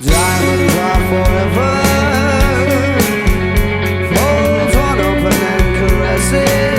Diamonds are forever, flows on open and caresses.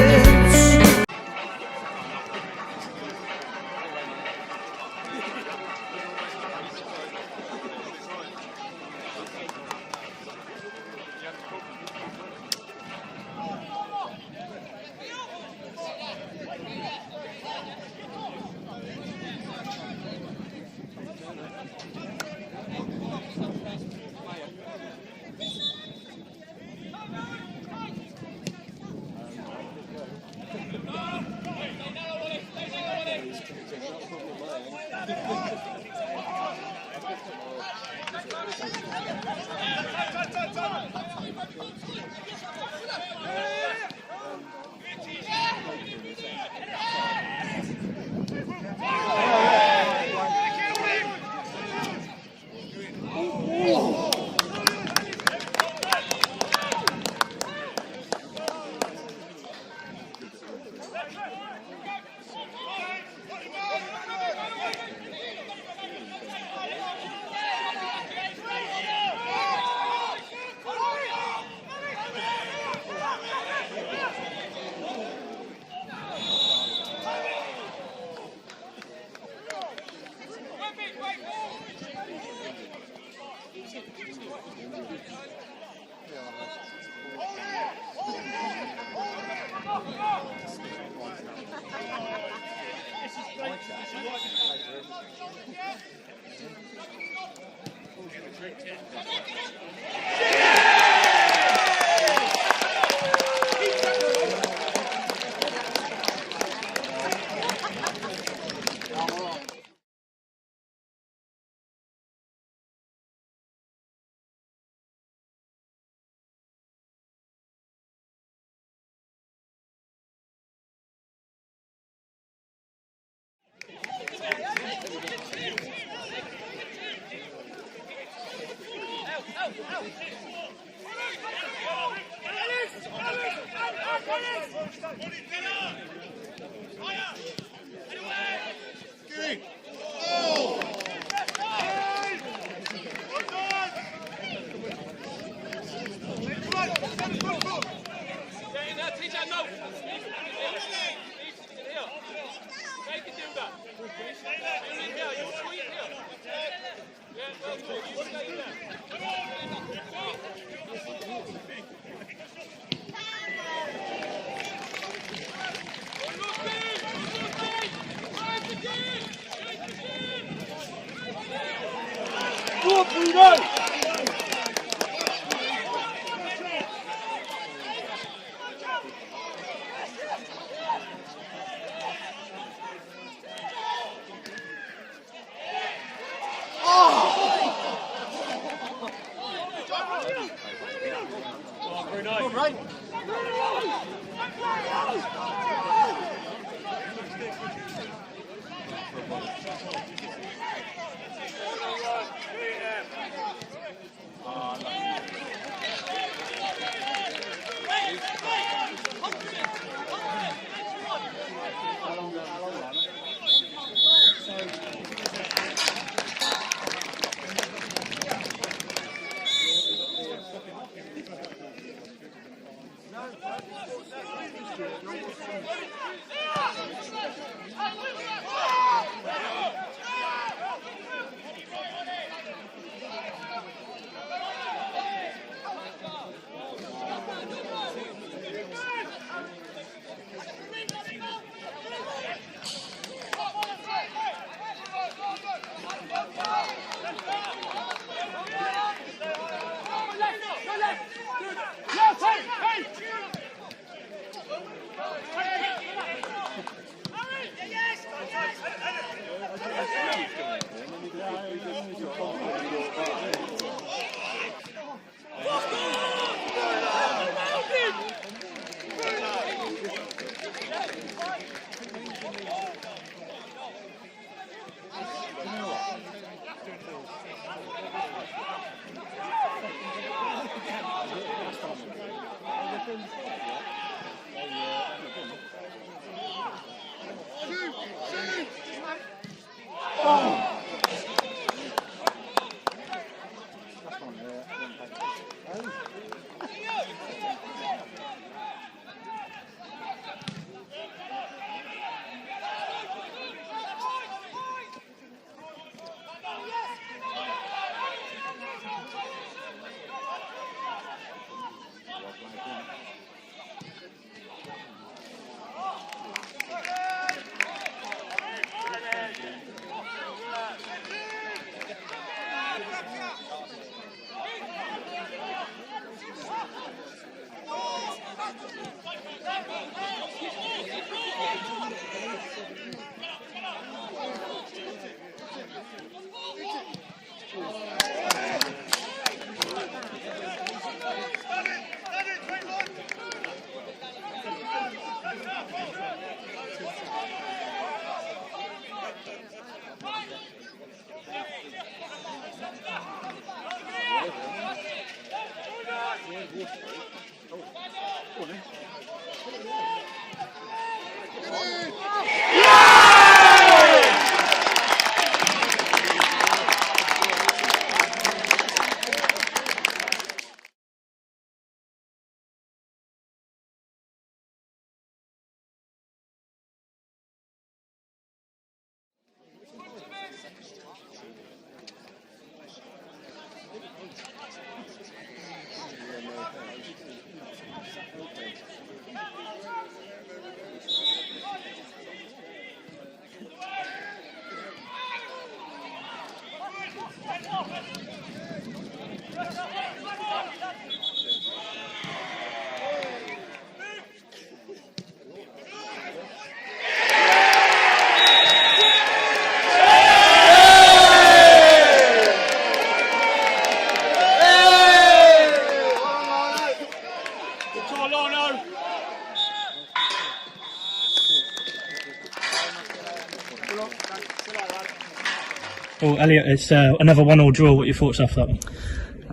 Well, Elliot, it's another 1-1 draw. What are your thoughts after that one?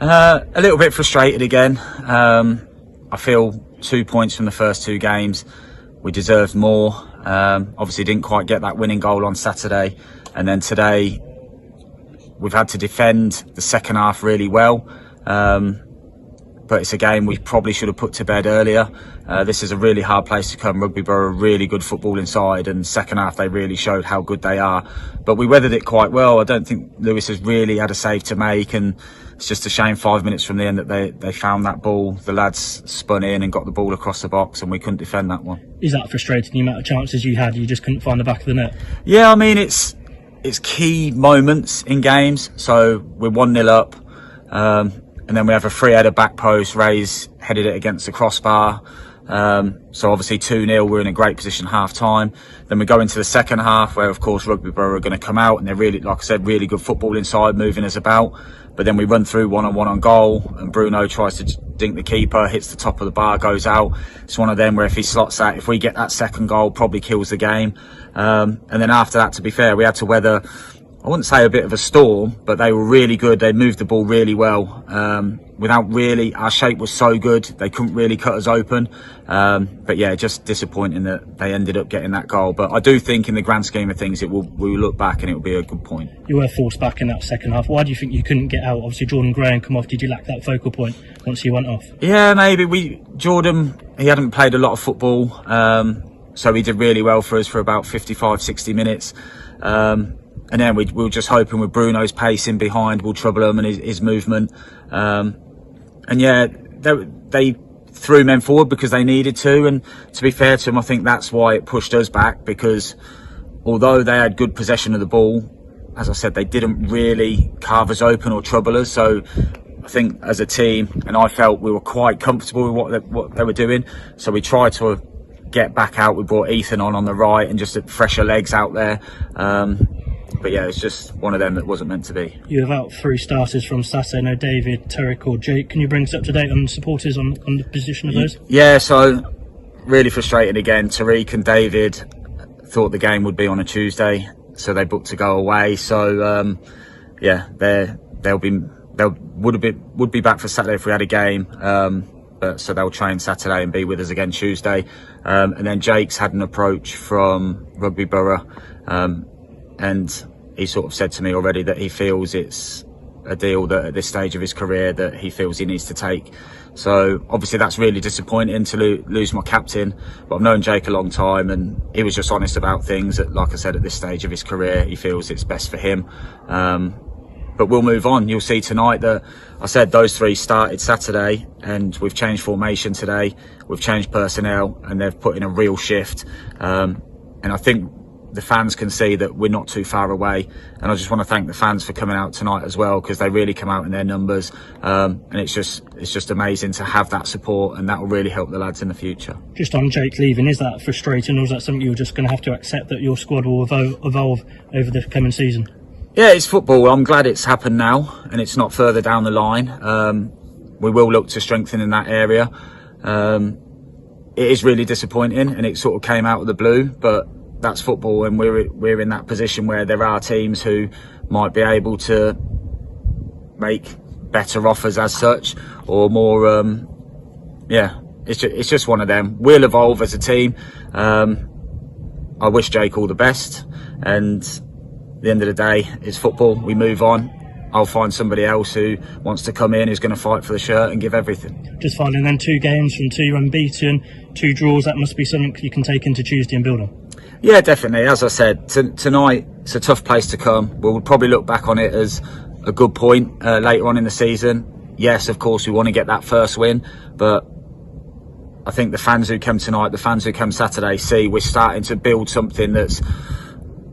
A little bit frustrated again. I feel 2 points from the first 2 games. We deserved more. Obviously didn't quite get that winning goal on Saturday. And then today, we've had to defend the second half really well. But it's a game we probably should have put to bed earlier. This is a really hard place to come. Rugby Borough, really good football inside, and second half they really showed how good they are. But we weathered it quite well. I don't think Lewis has really had a save to make, and it's just a shame 5 minutes from the end that they found that ball. The lads spun in and got the ball across the box, and we couldn't defend that one. Is that frustrating, the amount of chances you had, you just couldn't find the back of the net? Yeah, I mean, it's key moments in games. So we're 1-0 up. And then we have a free header back post, Ray's headed it against the crossbar. So obviously 2-0, we're in a great position half time. Then we go into the second half where of course Rugby Borough are going to come out and they're really, like I said, really good football inside, moving us about. But then we run through 1-on-1 on goal and Bruno tries to dink the keeper, hits the top of the bar, goes out. It's one of them where if he slots that, if we get that second goal, probably kills the game. And then after that, to be fair, we had to weather, I wouldn't say a bit of a storm, but they were really good. They moved the ball really well. Without really, our shape was so good, they couldn't really cut us open. But yeah, just disappointing that they ended up getting that goal. But I do think in the grand scheme of things, we will look back and it will be a good point. You were forced back in that second half. Why do you think you couldn't get out? Obviously, Jordan Graham come off. Did you lack that focal point once he went off? Yeah, maybe. Jordan, he hadn't played a lot of football. So he did really well for us for about 55, 60 minutes. And then we were just hoping with Bruno's pace in behind, we'll trouble him and his movement. And yeah, they threw men forward because they needed to. And to be fair to them, I think that's why it pushed us back, because although they had good possession of the ball, as I said, they didn't really carve us open or trouble us. So I think as a team, and I felt we were quite comfortable with what they were doing. So we tried to get back out. We brought Ethan on the right and just fresher legs out there. But yeah, it's just one of them that wasn't meant to be. You have out 3 starters from Saturday, no David, Tarek or Jake. Can you bring us up to date on supporters on the position of those? Yeah, so really frustrated again. Tariq and David thought the game would be on a Tuesday, so they booked to go away. So yeah, would be back for Saturday if we had a game. But so they'll train Saturday and be with us again Tuesday. And then Jake's had an approach from Rugby Borough. And he sort of said to me already that he feels it's a deal that at this stage of his career that he feels he needs to take. So obviously that's really disappointing to lose my captain, but I've known Jake a long time and he was just honest about things that, like I said, at this stage of his career, he feels it's best for him. But we'll move on. You'll see tonight that I said those 3 started Saturday and we've changed formation today. We've changed personnel and they've put in a real shift. And I think the fans can see that we're not too far away, and I just want to thank the fans for coming out tonight as well, because they really come out in their numbers, and it's just amazing to have that support, and that will really help the lads in the future. Just on Jake leaving, is that frustrating, or is that something you're just going to have to accept that your squad will evolve over the coming season? Yeah, it's football. I'm glad it's happened now and it's not further down the line. We will look to strengthen in that area. It is really disappointing and it sort of came out of the blue, but that's football, and we're in that position where there are teams who might be able to make better offers as such, or more. Yeah, it's just one of them. We'll evolve as a team. I wish Jake all the best, and at the end of the day, it's football. We move on. I'll find somebody else who wants to come in, who's going to fight for the shirt and give everything. Just finding then 2 games from 2 unbeaten, 2 draws. That must be something you can take into Tuesday and build on. Yeah, definitely. As I said, tonight it's a tough place to come. We'll probably look back on it as a good point later on in the season. Yes, of course, we want to get that first win, but I think the fans who come tonight, the fans who come Saturday, see we're starting to build something that's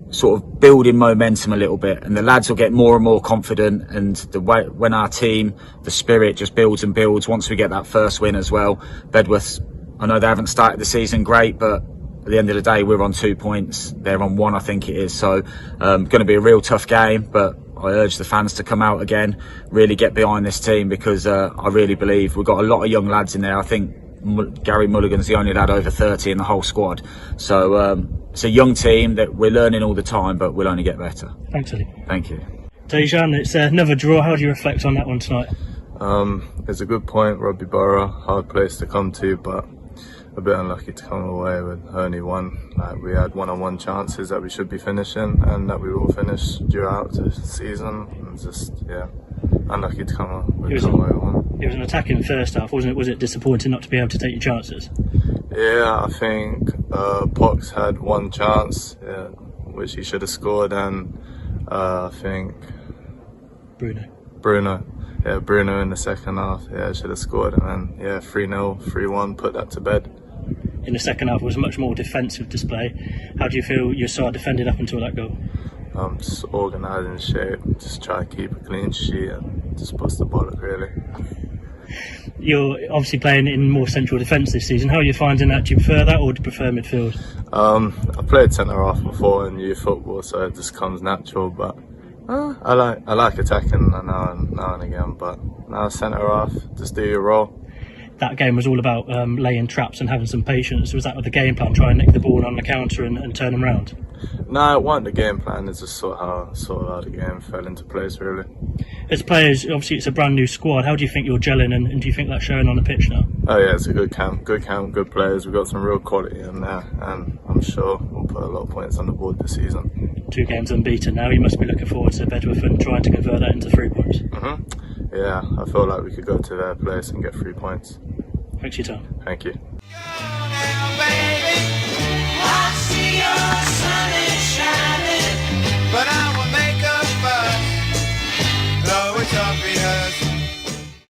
sort of building momentum a little bit, and the lads will get more and more confident, and the way when our team, the spirit just builds and builds once we get that first win as well. Bedworth, I know they haven't started the season great, but at the end of the day, we're on 2 points. They're on 1, I think it is. So going to be a real tough game, but I urge the fans to come out again, really get behind this team, because I really believe we've got a lot of young lads in there. I think Gary Mulligan's the only lad over 30 in the whole squad. So it's a young team that we're learning all the time, but we'll only get better. Thanks, Eddie. Thank you. Tejan, it's another draw. How do you reflect on that one tonight? It's a good point. Rugby Borough, hard place to come to, but a bit unlucky to come away with only one. Like, we had one-on-one chances that we should be finishing and that we will finish throughout the season. And just, yeah, unlucky to come away with one. It was an attacking first half, wasn't it? Was it disappointing not to be able to take your chances? Yeah, I think Pox had one chance, which he should have scored, and I think Bruno in the second half, should have scored, and then 3-0, 3-1, put that to bed. In the second half, it was a much more defensive display. How do you feel your side defended up until that goal? Just organised in shape, just try to keep a clean sheet and just bust the bollock, really. You're obviously playing in more central defence this season. How are you finding that? Do you prefer that or do you prefer midfield? I played centre half before in youth football, so it just comes natural, but I like attacking now and again, but now centre half, just do your role. That game was all about laying traps and having some patience. Was that with the game plan, try and nick the ball on the counter and turn them round? No, it wasn't the game plan. It's just sort of how the game fell into place, really. As players, obviously it's a brand new squad. How do you think you're gelling, and do you think that's showing on the pitch now? Oh yeah, it's a good camp, good players. We've got some real quality in there, and I'm sure we'll put a lot of points on the board this season. 2 games unbeaten now. You must be looking forward to Bedworth and trying to convert that into 3 points. Yeah, I feel like we could go to their place and get 3 points. Thanks for your time. Thank you. Go now, baby. I see your